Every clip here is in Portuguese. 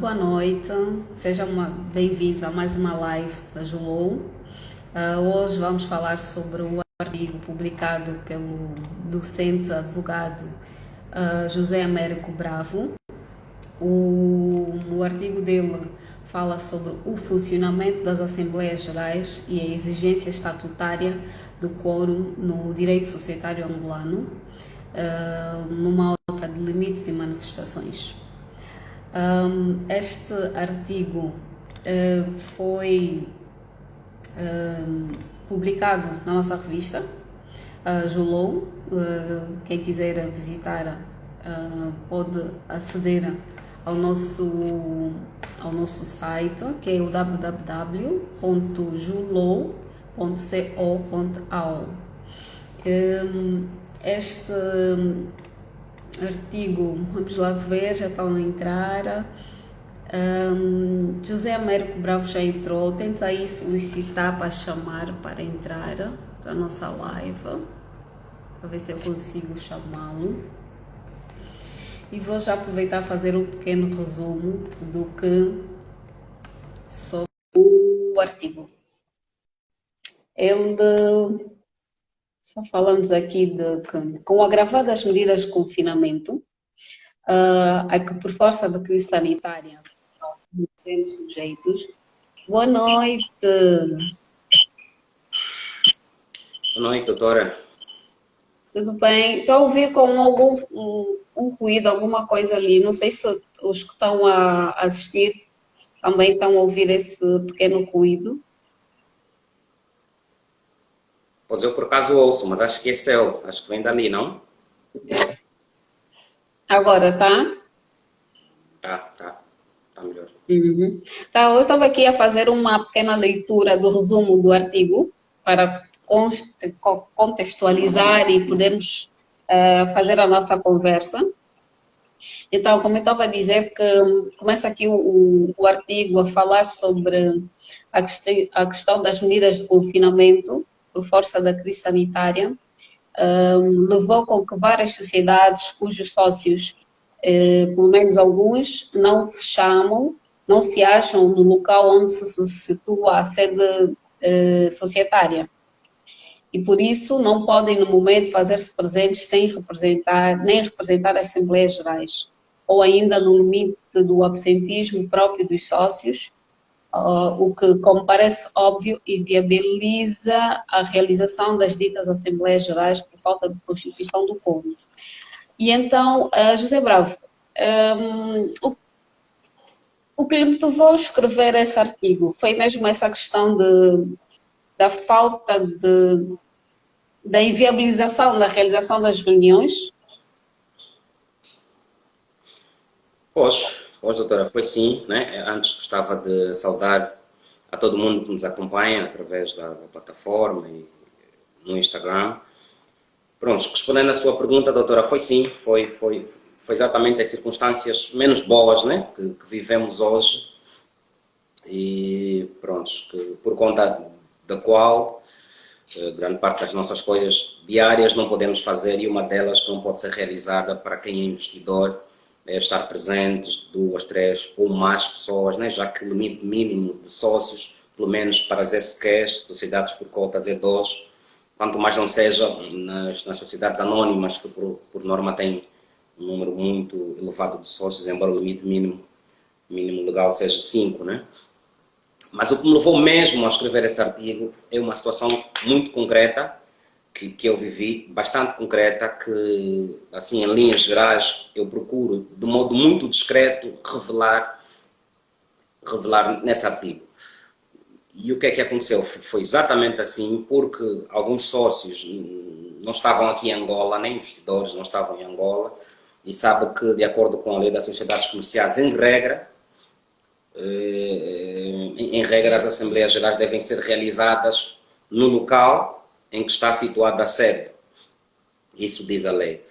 Boa noite, sejam bem-vindos a mais uma live da Julou. Hoje vamos falar sobre o artigo publicado pelo docente advogado José Américo Bravo. O artigo dele fala sobre o funcionamento das Assembleias Gerais e a exigência estatutária do quórum no direito societário angolano, numa nota de limites e manifestações. Este artigo foi publicado na nossa revista Julou. Quem quiser visitar pode aceder ao nosso site, que é o www.julou.co.au. Este artigo, vamos lá ver, já estão a entrar. José Américo Bravo já entrou. Tenta aí solicitar para chamar para entrar para a nossa live, para ver se eu consigo chamá-lo. E vou já aproveitar fazer um pequeno resumo do que sobre o artigo. Já falamos aqui de que, com o agravar das medidas de confinamento, a que por força da crise sanitária não temos sujeitos. Boa noite. Boa noite, doutora. Tudo bem? Estou a ouvir com algum um ruído, alguma coisa ali. Não sei se os que estão a assistir também estão a ouvir esse pequeno ruído. Pois eu por acaso ouço, mas acho que é céu. Acho que vem dali, não? Agora, tá? Tá melhor. Então, eu estava aqui a fazer uma pequena leitura do resumo do artigo para contextualizar e podermos fazer a nossa conversa. Então, como eu estava a dizer, que começa aqui o artigo a falar sobre a questão das medidas de confinamento por força da crise sanitária, levou com que várias sociedades cujos sócios, pelo menos alguns, não se acham no local onde se situa a sede societária. E por isso não podem no momento fazer-se presentes sem representar, nem representar as Assembleias Gerais, ou ainda no limite do absentismo próprio dos sócios, o que, como parece óbvio, inviabiliza a realização das ditas Assembleias Gerais por falta de constituição do quórum. E então, José Bravo, o que lhe motivou a escrever esse artigo foi mesmo essa questão da falta da inviabilização da realização das reuniões? Pois, doutora, foi sim, né? Antes gostava de saudar a todo mundo que nos acompanha através da plataforma e no Instagram. Pronto, respondendo à sua pergunta, doutora, foi sim, foi exatamente as circunstâncias menos boas, né? Que vivemos hoje e pronto, que por conta da qual grande parte das nossas coisas diárias não podemos fazer e uma delas não pode ser realizada para quem é investidor, é estar presentes, duas, três ou mais pessoas, né? Já que o limite mínimo de sócios, pelo menos para as SQs, sociedades por cotas, é 2, quanto mais não seja nas sociedades anónimas, que por norma têm um número muito elevado de sócios, embora o limite mínimo legal seja 5, né? Mas o que me levou mesmo a escrever esse artigo é uma situação muito concreta que eu vivi, bastante concreta, que, assim, em linhas gerais, eu procuro, de modo muito discreto, revelar nesse artigo. E o que é que aconteceu? Foi exatamente assim, porque alguns sócios não estavam aqui em Angola, nem investidores não estavam em Angola, e sabe que, de acordo com a lei das sociedades comerciais, em regra, as Assembleias Gerais devem ser realizadas no local em que está situada a sede. Isso diz a lei.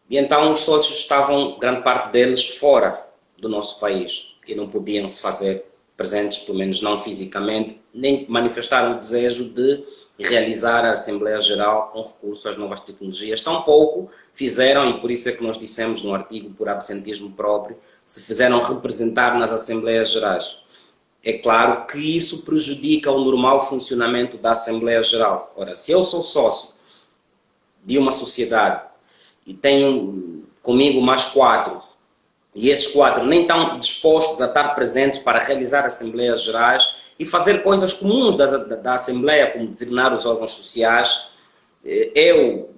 E então os sócios estavam, grande parte deles, fora do nosso país e não podiam se fazer presentes, pelo menos não fisicamente, nem manifestaram o desejo de realizar a Assembleia Geral com recurso às novas tecnologias. Tampouco fizeram, e por isso é que nós dissemos no artigo, por absentismo próprio, se fizeram representar nas Assembleias Gerais. É claro que isso prejudica o normal funcionamento da Assembleia Geral. Ora, se eu sou sócio de uma sociedade e tenho comigo mais 4, e esses 4 nem estão dispostos a estar presentes para realizar Assembleias Gerais e fazer coisas comuns da Assembleia, como designar os órgãos sociais, eu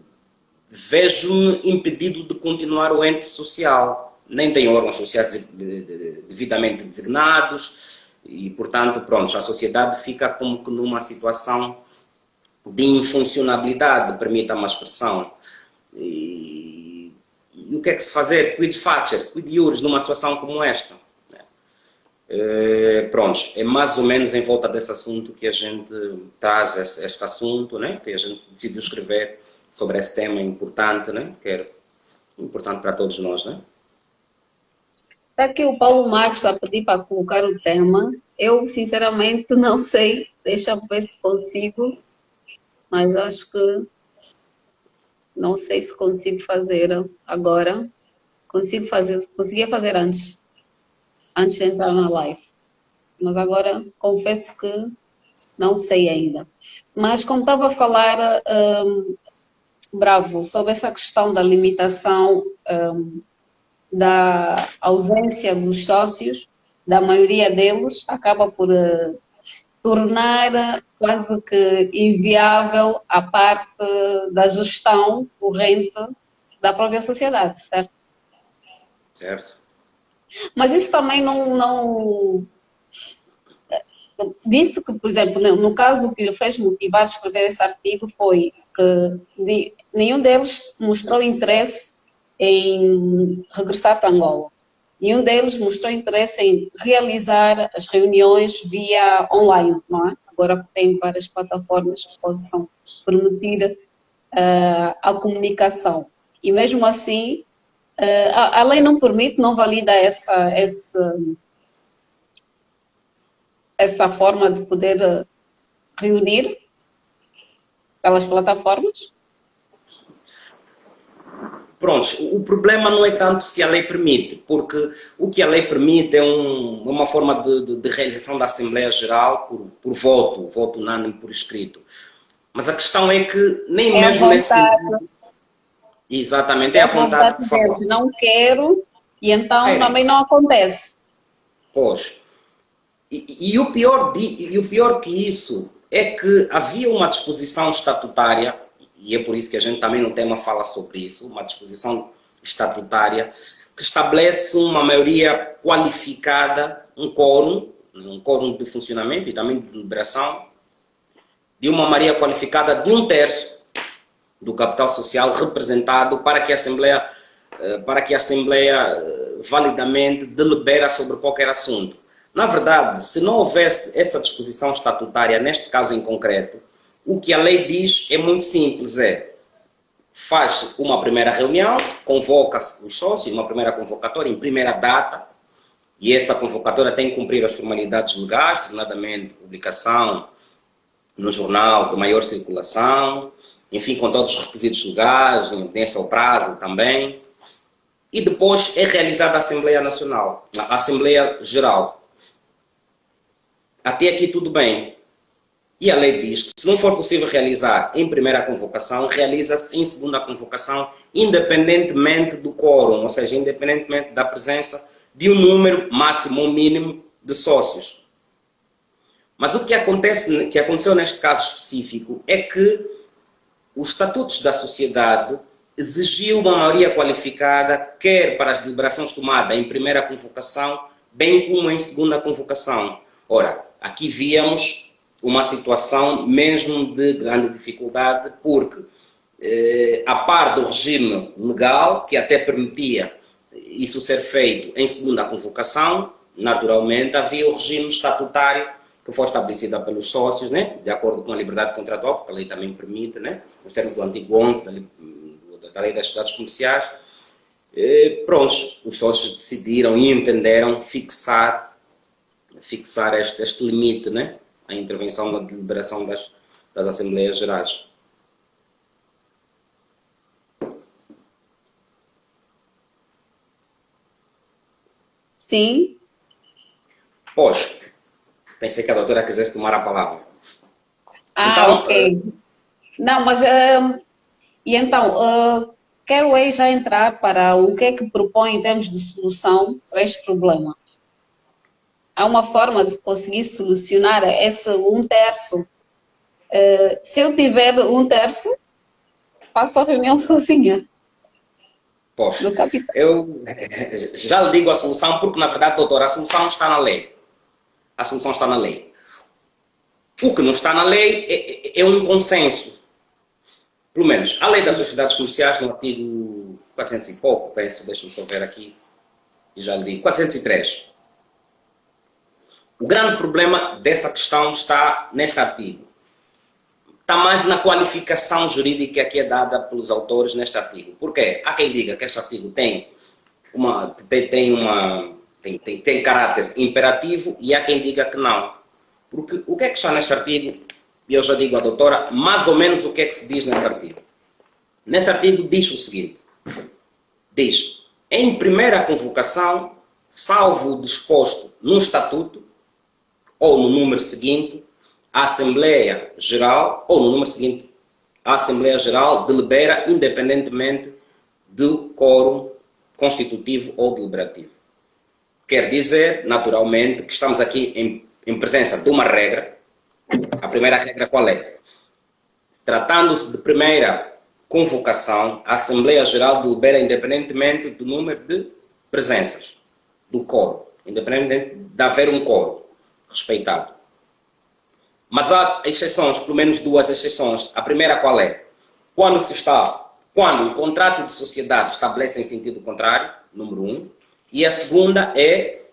vejo-me impedido de continuar o ente social. Nem tenho órgãos sociais devidamente designados e, portanto, pronto, a sociedade fica como que numa situação de infuncionalidade, permita-me a expressão. E o que é que se fazer? Quid facer, quid iuris, numa situação como esta? Pronto, é mais ou menos em volta desse assunto que a gente traz este assunto, né? Que a gente decidiu escrever sobre esse tema importante, né? Que é importante para todos nós, né? Está aqui o Paulo Marcos a pedir para colocar o tema. Eu, sinceramente, não sei. Deixa eu ver se consigo. Mas acho que não sei se consigo fazer agora. Conseguia fazer antes de entrar na live. Mas agora confesso que não sei ainda. Mas como estava a falar, Bravo, sobre essa questão da limitação da ausência dos sócios, da maioria deles, acaba por tornar quase que inviável a parte da gestão corrente da própria sociedade, certo? Certo. Mas isso também não disse que, por exemplo, no caso que lhe fez motivar a escrever esse artigo foi que nenhum deles mostrou interesse em regressar para Angola. Nenhum deles mostrou interesse em realizar as reuniões via online, não é? Agora tem várias plataformas que possam permitir a comunicação. E mesmo assim, a lei não permite, não valida essa forma de poder reunir pelas plataformas? Pronto, o problema não é tanto se a lei permite, porque o que a lei permite é uma forma de realização da Assembleia Geral por voto unânime por escrito. Mas a questão é que nem mesmo nesse sentido... Exatamente, é a vontade que fala. Deles, não quero, e então também não acontece. Pois. E o pior que isso é que havia uma disposição estatutária, e é por isso que a gente também no tema fala sobre isso, uma disposição estatutária que estabelece uma maioria qualificada, um quórum de funcionamento e também de deliberação, de uma maioria qualificada de 1/3 do capital social representado para que a Assembleia validamente delibera sobre qualquer assunto. Na verdade, se não houvesse essa disposição estatutária, neste caso em concreto, o que a lei diz é muito simples, faz uma primeira reunião, convoca-se os sócios, uma primeira convocatória em primeira data, e essa convocatória tem que cumprir as formalidades legais, designadamente publicação no jornal de maior circulação, enfim, com todos os requisitos legais, independência ao prazo também, e depois é realizada a Assembleia Nacional, a Assembleia Geral. Até aqui tudo bem. E a lei diz que se não for possível realizar em primeira convocação, realiza-se em segunda convocação, independentemente do quórum, ou seja, independentemente da presença de um número máximo ou mínimo de sócios. Mas o que aconteceu neste caso específico é que os estatutos da sociedade exigiu uma maioria qualificada, quer para as deliberações tomadas em primeira convocação, bem como em segunda convocação. Ora, aqui víamos uma situação mesmo de grande dificuldade, porque, a par do regime legal, que até permitia isso ser feito em segunda convocação, naturalmente havia o regime estatutário que foi estabelecida pelos sócios, né, de acordo com a liberdade contratual, porque a lei também permite, né, nos termos do artigo 11 da Lei das Sociedades Comerciais. Prontos, os sócios decidiram e entenderam fixar este limite, né, à intervenção na deliberação das Assembleias Gerais. Sim. Pois, pensei que a doutora quisesse tomar a palavra. Ah, Então, ok. Não, mas e então, quero aí já entrar para o que é que propõe em termos de solução para este problema. Há uma forma de conseguir solucionar esse um terço. Se eu tiver um terço, faço a reunião sozinha pois, do capital. eu já lhe digo a solução, porque na verdade, doutora, a solução está na lei. A solução está na lei. O que não está na lei é um consenso. Pelo menos, a lei das sociedades comerciais, no artigo 400 e pouco, penso, deixa-me só ver aqui, e já lhe digo, 403. O grande problema dessa questão está neste artigo. Está mais na qualificação jurídica que é dada pelos autores neste artigo. Por quê? Há quem diga que este artigo tem caráter imperativo e há quem diga que não. Porque o que é que está neste artigo? E eu já digo à doutora mais ou menos o que é que se diz nesse artigo. Nesse artigo diz o seguinte: diz, em primeira convocação, salvo o disposto no estatuto ou no número seguinte, a Assembleia Geral, ou no número seguinte, a Assembleia Geral delibera independentemente do quórum constitutivo ou deliberativo. Quer dizer, naturalmente, que estamos aqui em presença de uma regra. A primeira regra qual é? Tratando-se de primeira convocação, a Assembleia Geral delibera independentemente do número de presenças, do quórum, independentemente de haver um quórum respeitado. Mas há exceções, pelo menos duas exceções. A primeira qual é? Quando o contrato de sociedade estabelece em sentido contrário, número 1, e a segunda é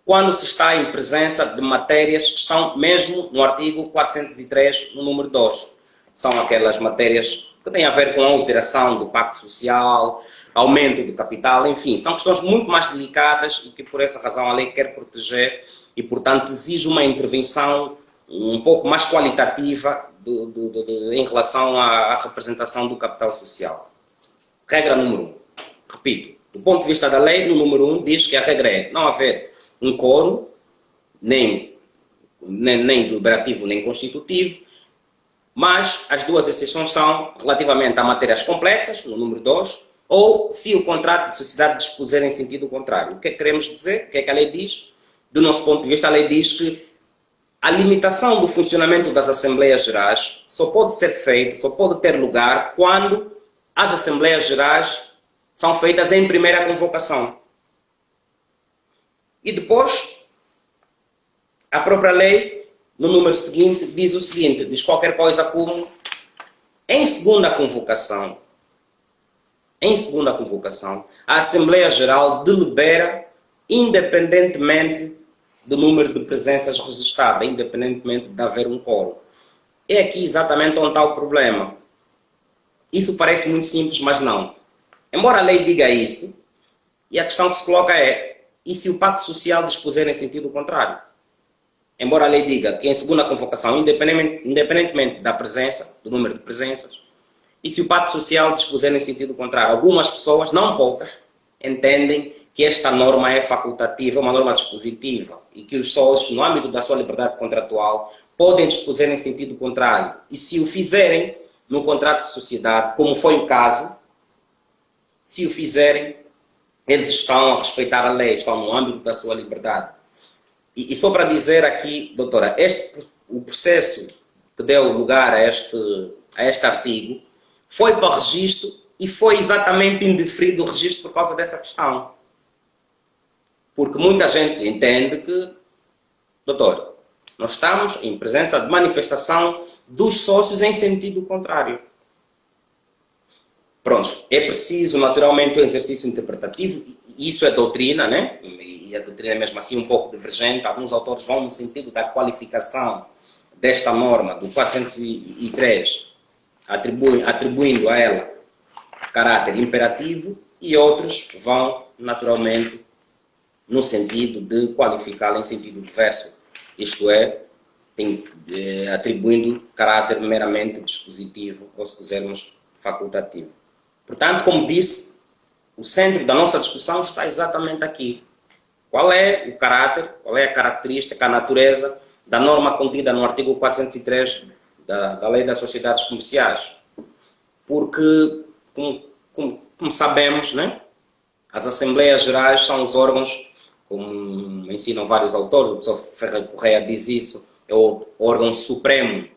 quando se está em presença de matérias que estão mesmo no artigo 403, no número 2. São aquelas matérias que têm a ver com a alteração do pacto social, aumento do capital, enfim, são questões muito mais delicadas e que por essa razão a lei quer proteger e, portanto, exige uma intervenção um pouco mais qualitativa em relação à representação do capital social. Regra número 1. Repito, do ponto de vista da lei, no número 1 diz que a regra é não haver um quórum, nem deliberativo nem constitutivo, mas as duas exceções são relativamente a matérias complexas, no número 2, ou se o contrato de sociedade dispuser em sentido contrário. O que é que queremos dizer? O que é que a lei diz? Do nosso ponto de vista, a lei diz que a limitação do funcionamento das Assembleias Gerais só pode ser feita, só pode ter lugar quando as Assembleias Gerais são feitas em primeira convocação. E depois, a própria lei, no número seguinte, diz o seguinte, diz qualquer coisa como em segunda convocação, a Assembleia Geral delibera independentemente do número de presenças registradas, independentemente de haver um quórum. É aqui exatamente onde está o problema. Isso parece muito simples, mas não. Embora a lei diga isso, e a questão que se coloca é, e se o pacto social dispuser em sentido contrário? Embora a lei diga que em segunda convocação, independentemente da presença, do número de presenças, e se o pacto social dispuser em sentido contrário, algumas pessoas, não poucas, entendem que esta norma é facultativa, uma norma dispositiva, e que os sócios, no âmbito da sua liberdade contratual, podem dispuser em sentido contrário. E se o fizerem no contrato de sociedade, como foi o caso, se o fizerem, eles estão a respeitar a lei, estão no âmbito da sua liberdade. E só para dizer aqui, doutora, o processo que deu lugar a este artigo foi para registro e foi exatamente indeferido o registro por causa dessa questão. Porque muita gente entende que, doutor, nós estamos em presença de manifestação dos sócios em sentido contrário. Pronto, é preciso naturalmente um exercício interpretativo, e isso é doutrina, né? E a doutrina é mesmo assim um pouco divergente. Alguns autores vão no sentido da qualificação desta norma, do 403, atribuindo a ela caráter imperativo, e outros vão naturalmente no sentido de qualificá-la em sentido diverso, isto é, atribuindo caráter meramente dispositivo, ou se quisermos, facultativo. Portanto, como disse, o centro da nossa discussão está exatamente aqui. qual é o caráter, qual é a característica, a natureza da norma contida no artigo 403 da Lei das Sociedades Comerciais. Porque, como sabemos, né, as Assembleias Gerais são os órgãos, como ensinam vários autores, o professor Ferreira Correia diz isso, é o órgão supremo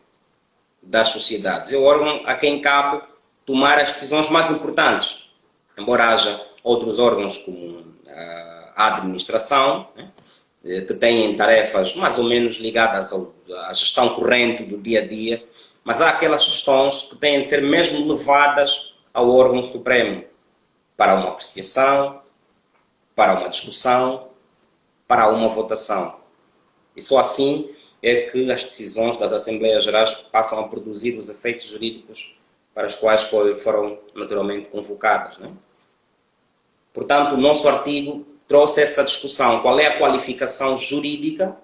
das sociedades. É o órgão a quem cabe tomar as decisões mais importantes. Embora haja outros órgãos, como a administração, né, que têm tarefas mais ou menos ligadas à gestão corrente do dia a dia, mas há aquelas questões que têm de ser mesmo levadas ao órgão supremo para uma apreciação, para uma discussão, para uma votação. E só assim é que as decisões das Assembleias Gerais passam a produzir os efeitos jurídicos para os quais foram naturalmente convocadas, né? Portanto, o nosso artigo trouxe essa discussão. Qual é a qualificação jurídica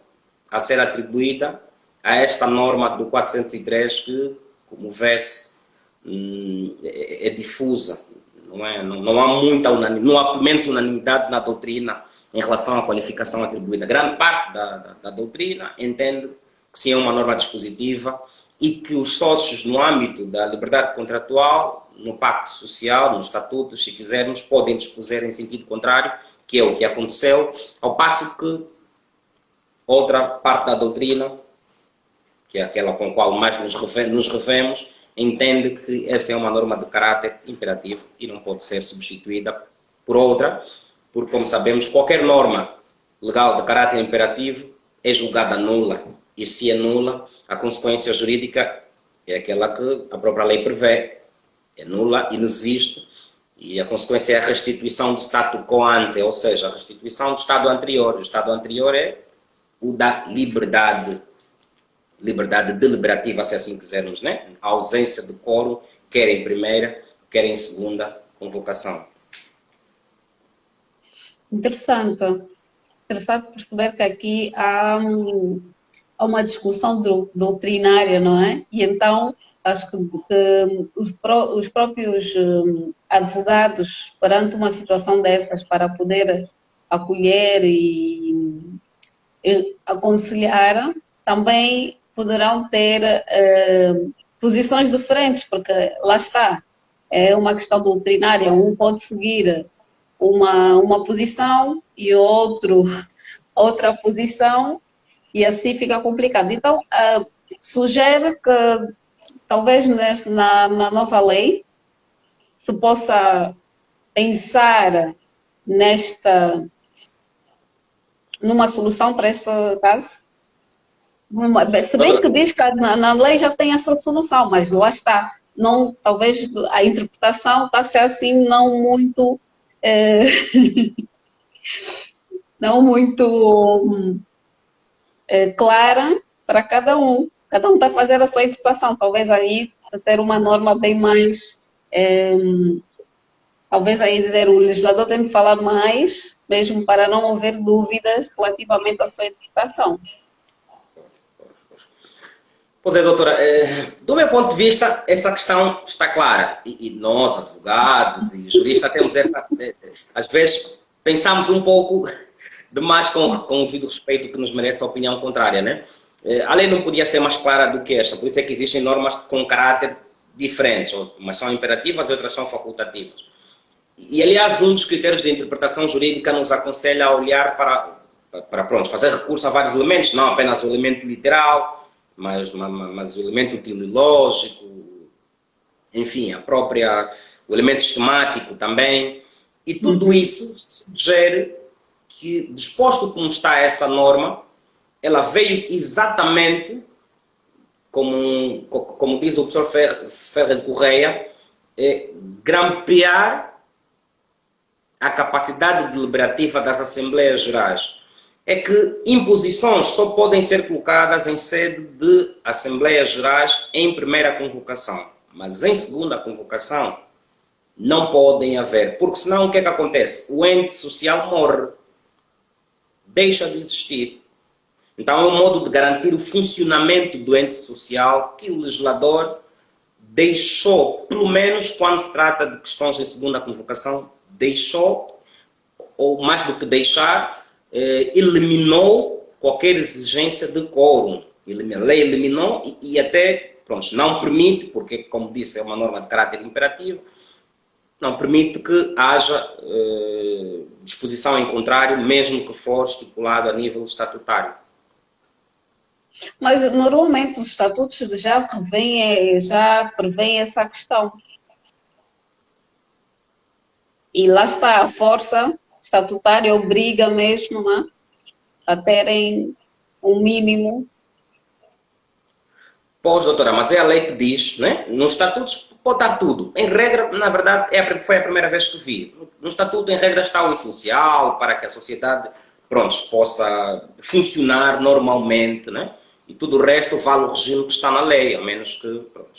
a ser atribuída a esta norma do 403 que, como vê-se, é difusa. Não há muita unanimidade, não há pelo menos unanimidade na doutrina em relação à qualificação atribuída. Grande parte da doutrina entende que sim é uma norma dispositiva e que os sócios no âmbito da liberdade contratual, no pacto social, nos estatutos, se quisermos, podem dispuser em sentido contrário, que é o que aconteceu, ao passo que outra parte da doutrina, que é aquela com a qual mais nos revemos, entende que essa é uma norma de caráter imperativo e não pode ser substituída por outra, porque, como sabemos, qualquer norma legal de caráter imperativo é julgada nula. E se é nula, a consequência jurídica é aquela que a própria lei prevê. É nula, inexiste, e a consequência é a restituição do status quo ante, ou seja, a restituição do estado anterior. O estado anterior é o da liberdade deliberativa, se assim quisermos, né? A ausência de quórum, quer em primeira, quer em segunda convocação. Interessante. Interessante perceber que aqui há uma discussão doutrinária, não é? E então, acho que os próprios advogados, perante uma situação dessas, para poder acolher e aconselhar, também poderão ter posições diferentes, porque lá está, é uma questão doutrinária, um pode seguir uma posição e outra posição, e assim fica complicado. Então, sugere que talvez na nova lei se possa pensar numa solução para este caso. Se bem que diz que na lei já tem essa solução, mas lá está. Não, talvez a interpretação está a ser assim não muito clara para cada um. Cada um está a fazer a sua interpretação. Talvez aí ter uma norma bem mais... talvez aí dizer o legislador tem que falar mais, mesmo para não haver dúvidas relativamente à sua interpretação. Pois é, doutora, do meu ponto de vista, essa questão está clara. E nós, advogados e juristas, temos essa... Às vezes, pensamos um pouco demais com o devido respeito que nos merece a opinião contrária, né? A lei não podia ser mais clara do que esta, por isso é que existem normas com caráter diferentes, umas são imperativas e outras são facultativas. E, aliás, um dos critérios de interpretação jurídica nos aconselha a olhar para fazer recurso a vários elementos, não apenas o elemento literal, mas o elemento teleológico, enfim, o elemento sistemático também. E tudo isso sugere que, disposto como está essa norma, ela veio exatamente, como diz o professor Ferreira Correia, grampear a capacidade deliberativa das Assembleias Gerais. É que imposições só podem ser colocadas em sede de Assembleias Gerais em primeira convocação, mas em segunda convocação não podem haver, porque senão o que é que acontece? O ente social morre, deixa de existir. Então é um modo de garantir o funcionamento do ente social que o legislador deixou, pelo menos quando se trata de questões em segunda convocação, deixou, ou mais do que deixar, eliminou qualquer exigência de quórum. A lei eliminou e até, pronto, não permite, porque, como disse, é uma norma de caráter imperativo, não permite que haja disposição em contrário, mesmo que for estipulado a nível estatutário. Mas normalmente os estatutos já prevêem essa questão. E lá está, a força estatutária obriga mesmo, né, a terem um mínimo. Pois, doutora, mas é a lei que diz, né? Nos estatutos pode dar tudo. Em regra, na verdade, foi a primeira vez que vi. No estatuto, em regra, está o essencial para que a sociedade, pronto, possa funcionar normalmente, né? E tudo o resto vale o regime que está na lei, a menos que, pronto,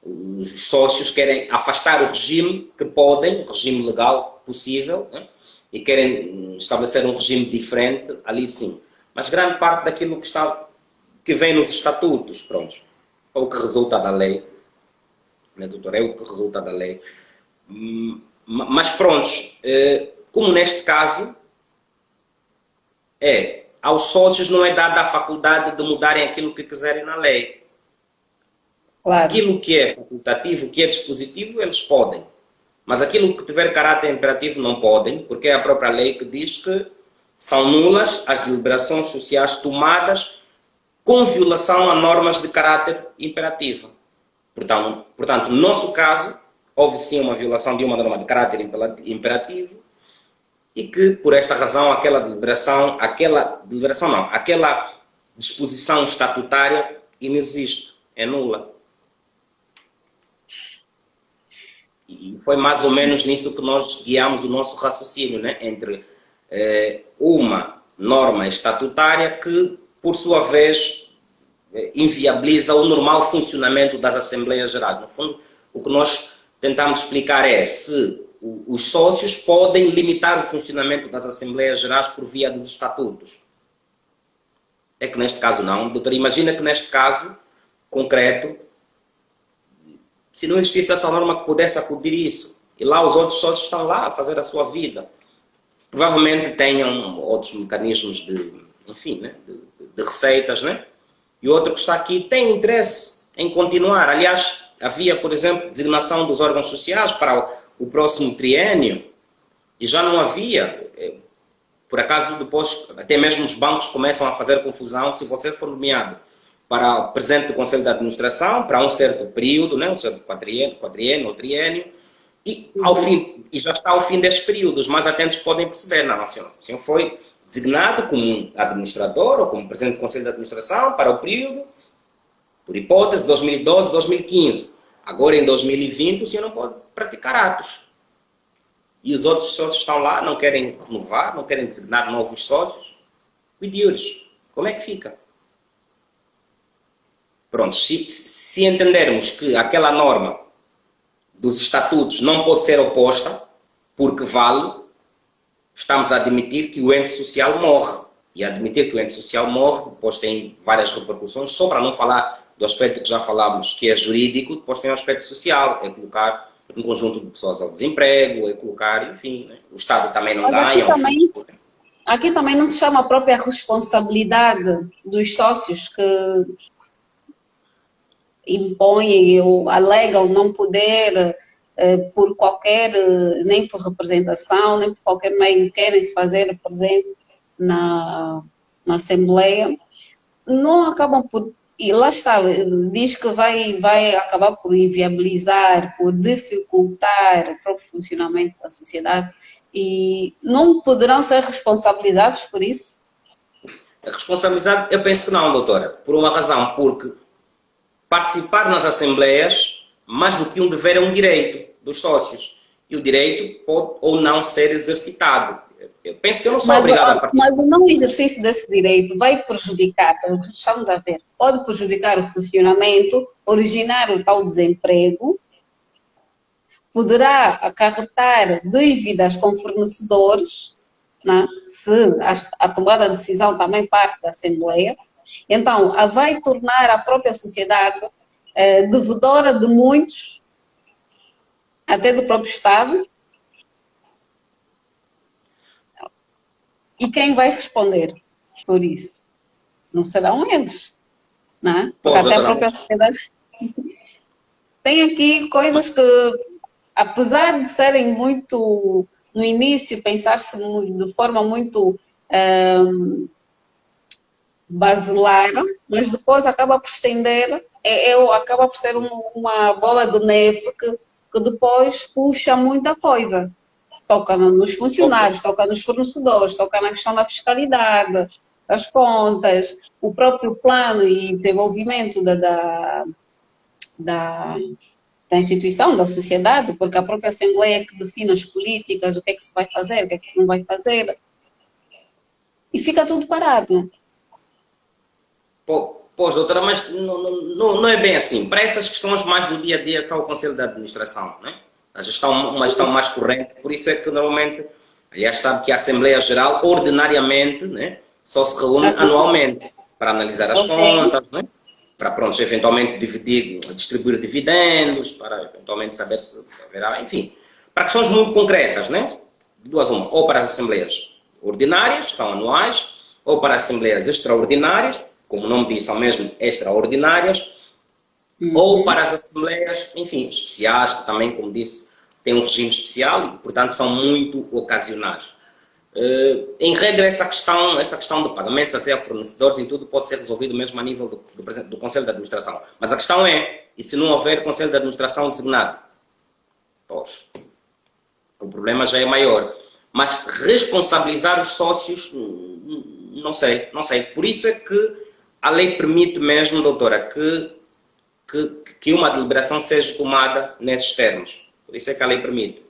os sócios querem afastar o regime que podem, o regime legal possível, né? E querem estabelecer um regime diferente, ali sim. Mas grande parte daquilo que vem nos estatutos, pronto, é o que resulta da lei, né, doutor? É o que resulta da lei. Mas pronto, como neste caso, aos sócios não é dada a faculdade de mudarem aquilo que quiserem na lei. Claro. Aquilo que é facultativo, que é dispositivo, eles podem. Mas aquilo que tiver caráter imperativo não podem, porque é a própria lei que diz que são nulas as deliberações sociais tomadas com violação a normas de caráter imperativo. Portanto, no nosso caso, houve sim uma violação de uma norma de caráter imperativo e que, por esta razão, aquela disposição estatutária inexiste, é nula. E foi mais ou menos nisso que nós guiamos o nosso raciocínio, né? Entre uma norma estatutária que, por sua vez, inviabiliza o normal funcionamento das Assembleias Gerais. No fundo, o que nós tentamos explicar é se os sócios podem limitar o funcionamento das Assembleias Gerais por via dos estatutos. É que neste caso não. Doutor, imagina que neste caso concreto, se não existisse essa norma que pudesse acudir isso, e lá os outros sócios estão lá a fazer a sua vida, provavelmente tenham outros mecanismos de, enfim, né, de receitas, né? E o outro que está aqui tem interesse em continuar. Aliás, havia, por exemplo, designação dos órgãos sociais para o próximo triênio e já não havia. Por acaso, depois, até mesmo os bancos começam a fazer confusão se você for nomeado para o presidente do Conselho de Administração, para um certo período, né, um certo quadriênio ou triênio, e, e já está ao fim destes períodos. Mais atentos podem perceber, não, o senhor foi designado como administrador ou como presidente do Conselho de Administração para o período, por hipótese, 2012, 2015. Agora, em 2020, o senhor não pode praticar atos. E os outros sócios estão lá, não querem renovar, não querem designar novos sócios. Cuide-os. Como é que fica? Pronto, se entendermos que aquela norma dos estatutos não pode ser oposta, porque vale, estamos a admitir que o ente social morre. E admitir que o ente social morre, depois tem várias repercussões, só para não falar do aspecto que já falamos, que é jurídico, depois tem o aspecto social, é colocar um conjunto de pessoas ao desemprego, é colocar, enfim, né? O Estado também não ganha. Aqui também não se chama a própria responsabilidade dos sócios que impõem ou alegam não poder, por qualquer, nem por representação, nem por qualquer meio, querem se fazer presente na Assembleia, não acabam por. E lá está, diz que vai acabar por inviabilizar, por dificultar o próprio funcionamento da sociedade e não poderão ser responsabilizados por isso? A responsabilidade, eu penso que não, doutora, por uma razão, porque participar nas assembleias, mais do que um dever, é um direito dos sócios. E o direito pode ou não ser exercitado. Eu penso que eu não sou obrigado a participar. Mas o não exercício desse direito vai prejudicar, estamos a ver, pode prejudicar o funcionamento, originar o tal desemprego, poderá acarretar dívidas com fornecedores, né, se a tomada de decisão também parte da Assembleia. Então, vai tornar a própria sociedade devedora de muitos, até do próprio Estado. E quem vai responder por isso? Não serão eles, não é? Porque Pois, até a doutora, própria sociedade tem aqui coisas que, apesar de serem muito, no início, pensar-se de forma muito basilar, mas depois acaba por estender, acaba por ser uma bola de neve que depois puxa muita coisa. Toca nos funcionários, toca nos fornecedores, toca na questão da fiscalidade, das contas, o próprio plano e desenvolvimento da, da instituição, da sociedade, porque a própria Assembleia é que define as políticas, o que é que se vai fazer, o que é que se não vai fazer, e fica tudo parado. Pois, doutora, mas não é bem assim. Para essas questões mais do dia a dia está o Conselho de Administração, né? A gestão, uma gestão mais corrente, por isso é que normalmente, aliás, sabe que a Assembleia Geral, ordinariamente, né, só se reúne anualmente para analisar as contas, né? Para, pronto, eventualmente distribuir dividendos, para eventualmente saber se haverá, enfim, para questões muito concretas, né? De duas uma, ou para as Assembleias ordinárias, que são anuais, ou para as Assembleias extraordinárias, como o nome diz, são mesmo extraordinárias, ou para as Assembleias, enfim, especiais, que também, como disse, têm um regime especial e, portanto, são muito ocasionais. Em regra, essa questão de pagamentos até a fornecedores e tudo pode ser resolvido mesmo a nível do Conselho de Administração. Mas a questão é, e se não houver Conselho de Administração designado? Pois, o problema já é maior. Mas responsabilizar os sócios, não sei. Por isso é que a lei permite mesmo, doutora, que uma deliberação seja tomada nesses termos. Por isso é que a lei permite.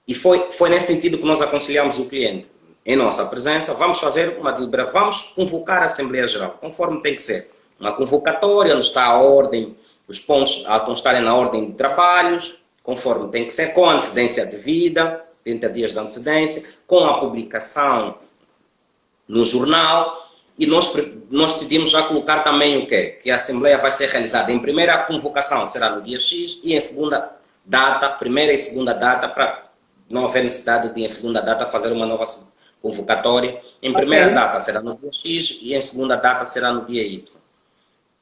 E foi nesse sentido que nós aconselhamos o cliente. Em nossa presença, vamos fazer uma deliberação, vamos convocar a Assembleia Geral, conforme tem que ser. Uma convocatória, onde está a ordem, os pontos a constarem na ordem de trabalhos, conforme tem que ser, com antecedência devida, 30 dias de antecedência, com a publicação no jornal. E nós decidimos já colocar também o quê? Que a Assembleia vai ser realizada. Em primeira convocação será no dia X e em segunda data, primeira e segunda data, para não haver necessidade de em segunda data fazer uma nova convocatória. Em primeira data será no dia X e em segunda data será no dia Y.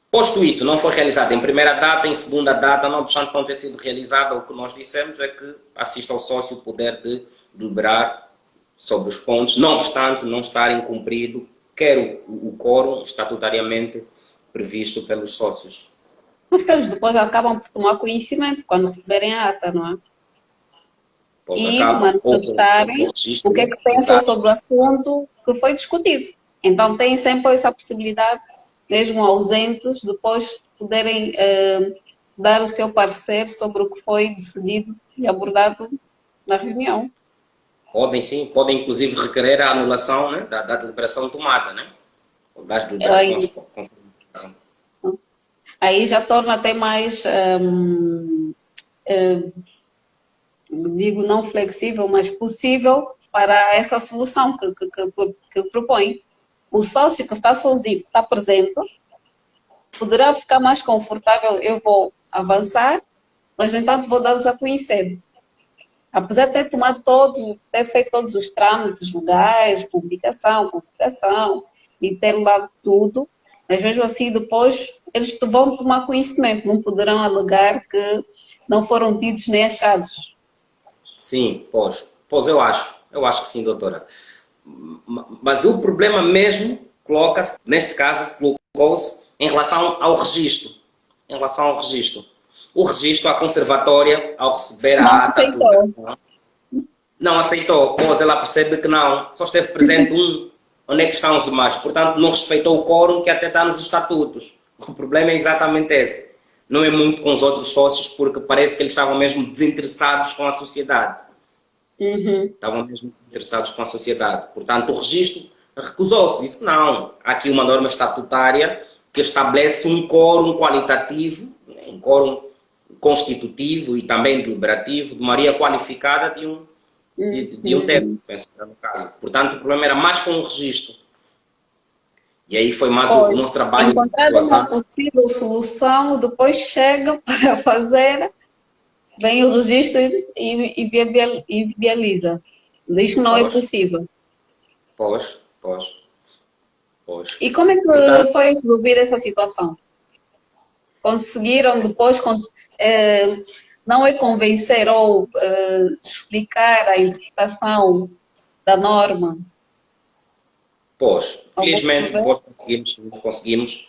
Posto isso, não foi realizado em primeira data, em segunda data, não obstante não ter sido realizada, o que nós dissemos é que assista ao sócio o poder de deliberar sobre os pontos, não obstante não estarem cumprido quer o quórum estatutariamente previsto pelos sócios. Mas que eles depois acabam por tomar conhecimento quando receberem a ata, não é? Pois e acabam, manifestarem o que é que pensam sobre o assunto que foi discutido. Então têm sempre essa possibilidade, mesmo ausentes, depois poderem dar o seu parecer sobre o que foi decidido e abordado na reunião. Podem sim, podem inclusive requerer a anulação, né, da deliberação tomada, né? Ou das deliberações. Aí já torna até mais, digo não flexível, mas possível para essa solução que propõe. O sócio que está sozinho, que está presente, poderá ficar mais confortável, eu vou avançar, mas no entanto vou dar-los a conhecer. Apesar de ter feito todos os trâmites legais, publicação, e ter lá tudo, mas mesmo assim depois eles vão tomar conhecimento, não poderão alegar que não foram tidos nem achados. Sim, pois eu acho que sim, doutora. Mas o problema mesmo coloca-se, neste caso, colocou-se em relação ao registro. Em relação ao registro. O registro, a conservatória, ao receber a ata, não aceitou, pois ela percebe que não, só esteve presente um, onde é que estão os demais? Portanto, não respeitou o quórum que até está nos estatutos. O problema é exatamente esse. Não é muito com os outros sócios, porque parece que eles estavam mesmo desinteressados com a sociedade. Estavam mesmo desinteressados com a sociedade. Portanto, o registro recusou-se, disse que não. Há aqui uma norma estatutária que estabelece um quórum qualitativo, um quórum constitutivo e também deliberativo de maioria qualificada de um termo, penso que era no caso. Portanto, o problema era mais com o registro. E aí foi mais o nosso trabalho. Encontrar uma possível solução, depois chega para fazer, vem o registro e viabiliza. Diz que não é possível. Pois, pois, pois. E como é que Portanto, foi resolvida essa situação? Conseguiram depois, eh, não é convencer ou explicar a interpretação da norma pois, ao vosso felizmente governo? depois conseguimos.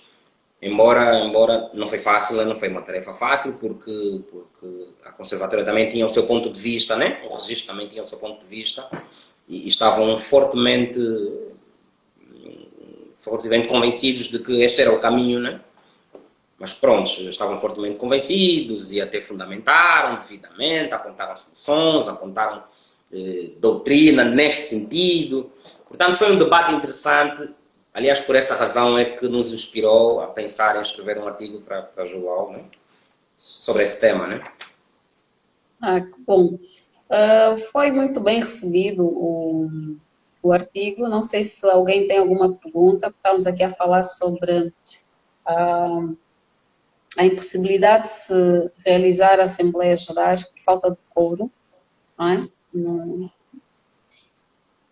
Embora não foi fácil, não foi uma tarefa fácil, porque a conservatória também tinha o seu ponto de vista, né? O registro também tinha o seu ponto de vista, e estavam fortemente convencidos de que este era o caminho, né? Mas pronto, estavam fortemente convencidos e até fundamentaram devidamente, apontaram soluções, apontaram doutrina neste sentido. Portanto, foi um debate interessante. Aliás, por essa razão é que nos inspirou a pensar em escrever um artigo para a João, né? Sobre esse tema, né? Ah, que bom. Foi muito bem recebido o artigo. Não sei se alguém tem alguma pergunta, porque estamos aqui a falar sobre a impossibilidade de se realizar assembleias gerais por falta de quórum, não é?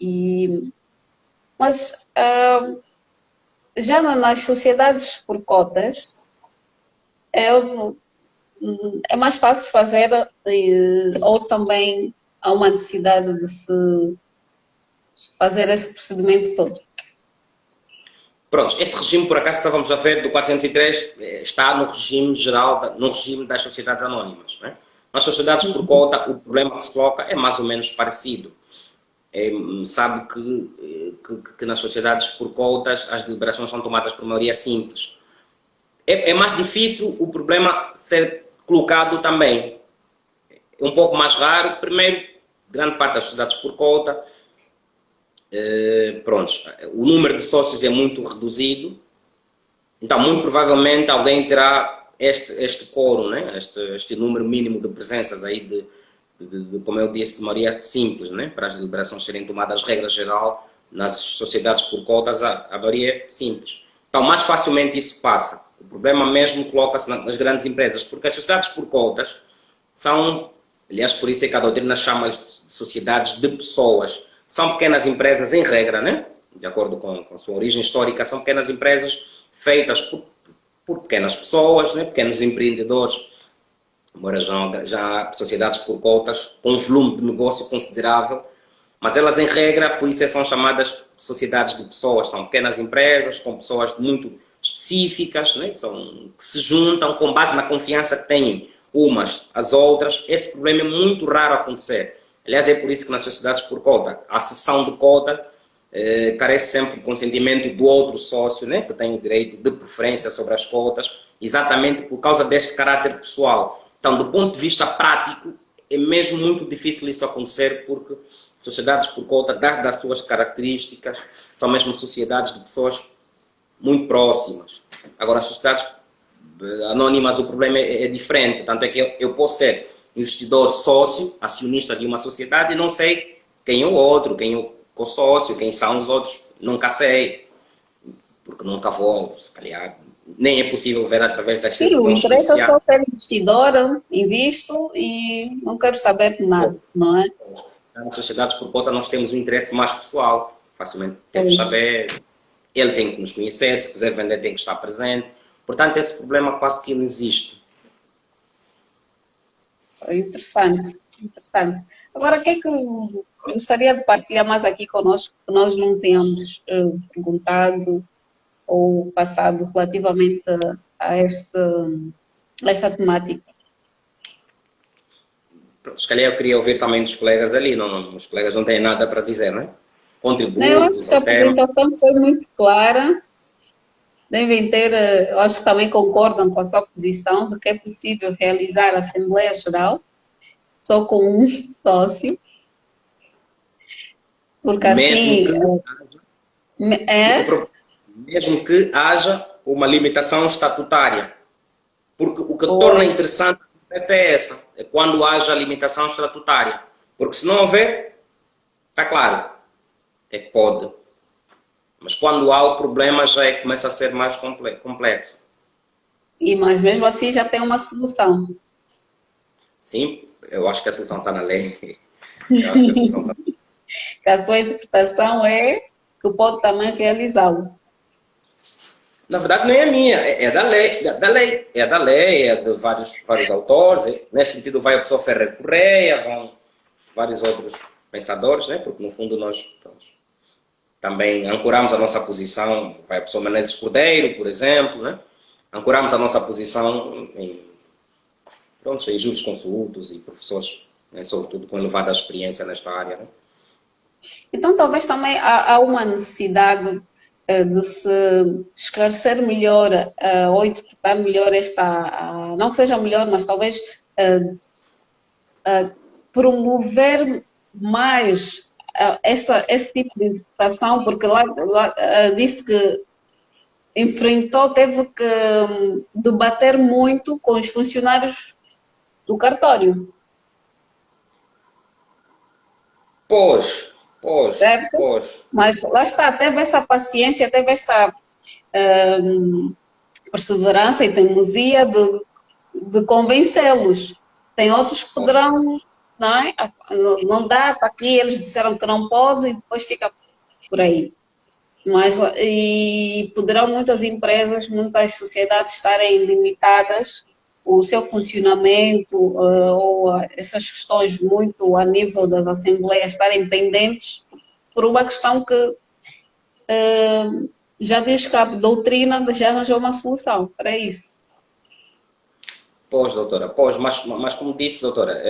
E, mas já nas sociedades por cotas, é, é mais fácil fazer, ou também há uma necessidade de se fazer esse procedimento todo. Pronto, esse regime, por acaso, estávamos a ver do 403, está no regime geral, no regime das sociedades anónimas. Né? Nas sociedades por cota, o problema que se coloca é mais ou menos parecido. Sabe que nas sociedades por cotas as deliberações são tomadas por maioria simples. É mais difícil o problema ser colocado também. É um pouco mais raro. Primeiro, grande parte das sociedades por cota, pronto, o número de sócios é muito reduzido, então muito provavelmente alguém terá este quórum, né? este número mínimo de presenças aí como eu disse, de maioria simples, né? Para as deliberações serem tomadas regra geral nas sociedades por cotas, a maioria é simples. Então mais facilmente isso passa. O problema mesmo coloca-se nas grandes empresas, porque as sociedades por cotas são, aliás, por isso é que a doutrina chama de sociedades de pessoas. São pequenas empresas em regra, né? De acordo com a sua origem histórica, são pequenas empresas feitas por pequenas pessoas, né? Pequenos empreendedores. Embora já há sociedades por cotas com um volume de negócio considerável, mas elas em regra, por isso são chamadas sociedades de pessoas. São pequenas empresas com pessoas muito específicas, né? Que se juntam com base na confiança que têm umas às outras. Esse problema é muito raro acontecer. Aliás, é por isso que nas sociedades por cota, a cessão de cota carece sempre do consentimento do outro sócio, né, que tem o direito de preferência sobre as cotas, exatamente por causa deste caráter pessoal. Então, do ponto de vista prático, é mesmo muito difícil isso acontecer, porque sociedades por cota, dadas as suas características, são mesmo sociedades de pessoas muito próximas. Agora, as sociedades anónimas, o problema é diferente, tanto é que eu posso ser investidor sócio, acionista de uma sociedade e não sei quem é o outro, quem é o co-sócio, quem são os outros, nunca sei, porque nunca vou, se calhar, nem é possível ver através das Sim, o certidões interesse é judiciais. só ser investidora, invisto e não quero saber de nada, não é? Nas sociedades por cota nós temos um interesse mais pessoal, facilmente temos que Pois. saber, ele tem que nos conhecer, se quiser vender tem que estar presente, portanto esse problema quase que não existe. Interessante, interessante. Agora, o que é que eu gostaria de partilhar mais aqui conosco, que nós não tínhamos perguntado ou passado relativamente a esta temática? Se calhar eu queria ouvir também dos colegas ali, os colegas não têm nada para dizer, não é? Eu acho Contributos que a ao tema. apresentação foi muito clara. Devem ter, eu acho que também concordam com a sua posição de que é possível realizar a Assembleia Geral só com um sócio, porque Mesmo assim que, é. mesmo que haja uma limitação estatutária. Porque o que torna Pois, interessante é essa, é quando haja limitação estatutária. Porque se não houver, está claro, é que pode. Mas quando há o problema já começa a ser mais complexo. mas mesmo assim já tem uma solução. Sim, eu acho que a solução está na lei. Eu acho que a solução está. Que a sua interpretação é. que pode também realizá-lo. Na verdade, não é a minha, é da lei, é da lei, é de vários autores. Nesse sentido, vai o professor Ferrer Correia, vão vários outros pensadores, né? Porque no fundo nós também ancoramos a nossa posição, vai o professor Menezes Cordeiro, por exemplo, né? Ancoramos a nossa posição em jurisconsultos e professores, né? Sobretudo com elevada experiência nesta área. Né? Então, talvez também há uma necessidade de se esclarecer melhor ou interpretar melhor esta, não que seja melhor, mas talvez promover mais esse tipo de interpretação, porque lá disse que teve que debater muito com os funcionários do cartório. Pois. Certo? Mas lá está, teve essa paciência, teve esta perseverança e teimosia de convencê-los. Tem outros que poderão, não é? Não dá, está aqui, eles disseram que não pode e depois fica por aí. Mas, e poderão muitas empresas, muitas sociedades estarem limitadas o seu funcionamento ou essas questões muito a nível das assembleias estarem pendentes por uma questão que já diz que a doutrina já arranjou uma solução para isso. Pois, doutora, mas como disse, doutora,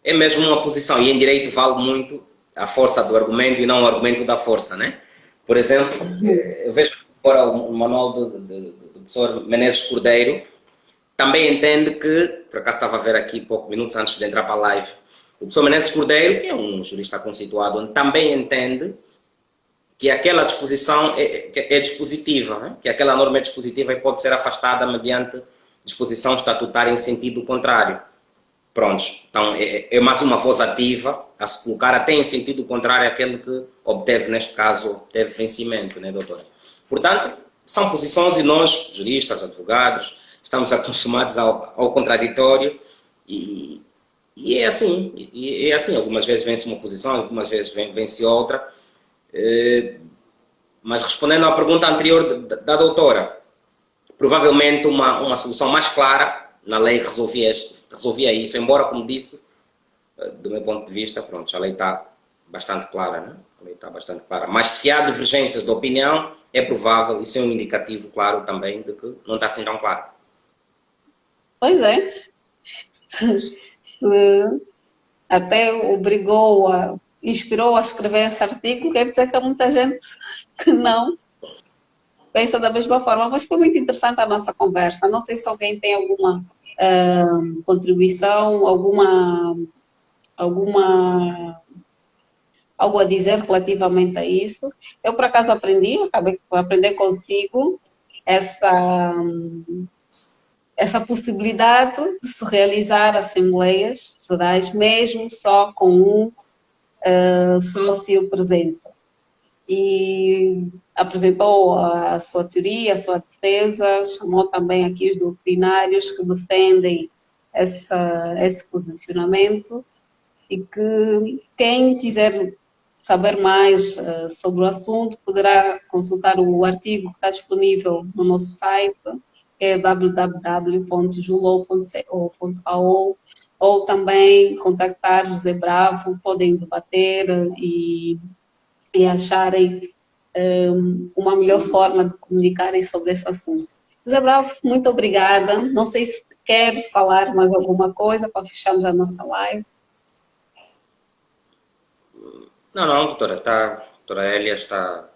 é mesmo uma posição, e em direito vale muito a força do argumento e não o argumento da força, né? Por exemplo, eu vejo agora o manual do professor Menezes Cordeiro, também entende que, por acaso estava a ver aqui poucos minutos antes de entrar para a live, o professor Menezes Cordeiro, que é um jurista conceituado, também entende que aquela disposição é dispositiva, né? Que aquela norma é dispositiva e pode ser afastada mediante disposição estatutária em sentido contrário. Prontos, então é mais uma voz ativa a se colocar até em sentido contrário àquele que obteve, neste caso, obteve vencimento, né, doutora? Portanto, são posições e nós, juristas, advogados, estamos acostumados ao contraditório e é assim, algumas vezes vence uma posição, algumas vezes vence outra, mas respondendo à pergunta anterior da doutora, provavelmente uma solução mais clara na lei resolvia isso, embora, como disse, do meu ponto de vista, pronto, a lei está bastante clara, né? A lei está bastante clara. Mas se há divergências de opinião, é provável, isso é um indicativo claro também de que não está assim tão claro. Pois é. Até inspirou a escrever esse artigo, quer dizer que há muita gente que não pensa da mesma forma, mas foi muito interessante a nossa conversa. Não sei se alguém tem alguma contribuição, algo a dizer relativamente a isso. Eu, por acaso, acabei por aprender consigo essa possibilidade de se realizar assembleias gerais, mesmo só com um sócio presente. E apresentou a sua teoria, a sua defesa, chamou também aqui os doutrinários que defendem esse posicionamento e que quem quiser saber mais sobre o assunto poderá consultar o artigo que está disponível no nosso site, que é www.julou.co.au, ou também contactar José Bravo, podem debater e acharem uma melhor forma de comunicarem sobre esse assunto. José Bravo, muito obrigada. Não sei se quer falar mais alguma coisa para fecharmos a nossa live. Não, doutora, doutora Hélia,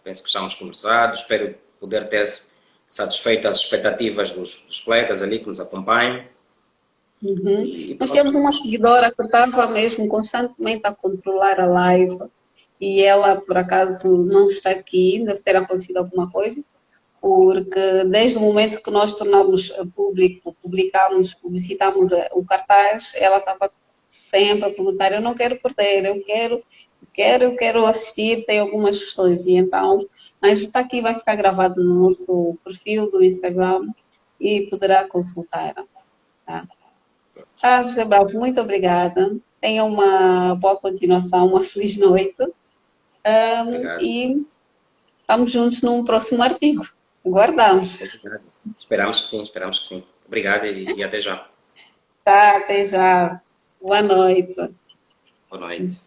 penso que estamos conversados, espero poder ter satisfeito as expectativas dos colegas ali que nos acompanham. Nós temos uma seguidora que estava mesmo constantemente a controlar a live e ela, por acaso, não está aqui, deve ter acontecido alguma coisa, porque desde o momento que nós tornamos público, publicitamos o cartaz, ela estava sempre a perguntar, eu não quero perder, eu quero assistir, tem algumas questões. E então, mas está aqui, vai ficar gravado no nosso perfil do Instagram e poderá consultar. Tá, José Bravo, muito obrigada. Tenha uma boa continuação, uma feliz noite. Obrigado. E estamos juntos num próximo artigo. Guardamos. Obrigado. Esperamos que sim, esperamos que sim. Obrigado e até já. Tá, até já. Boa noite. Boa noite.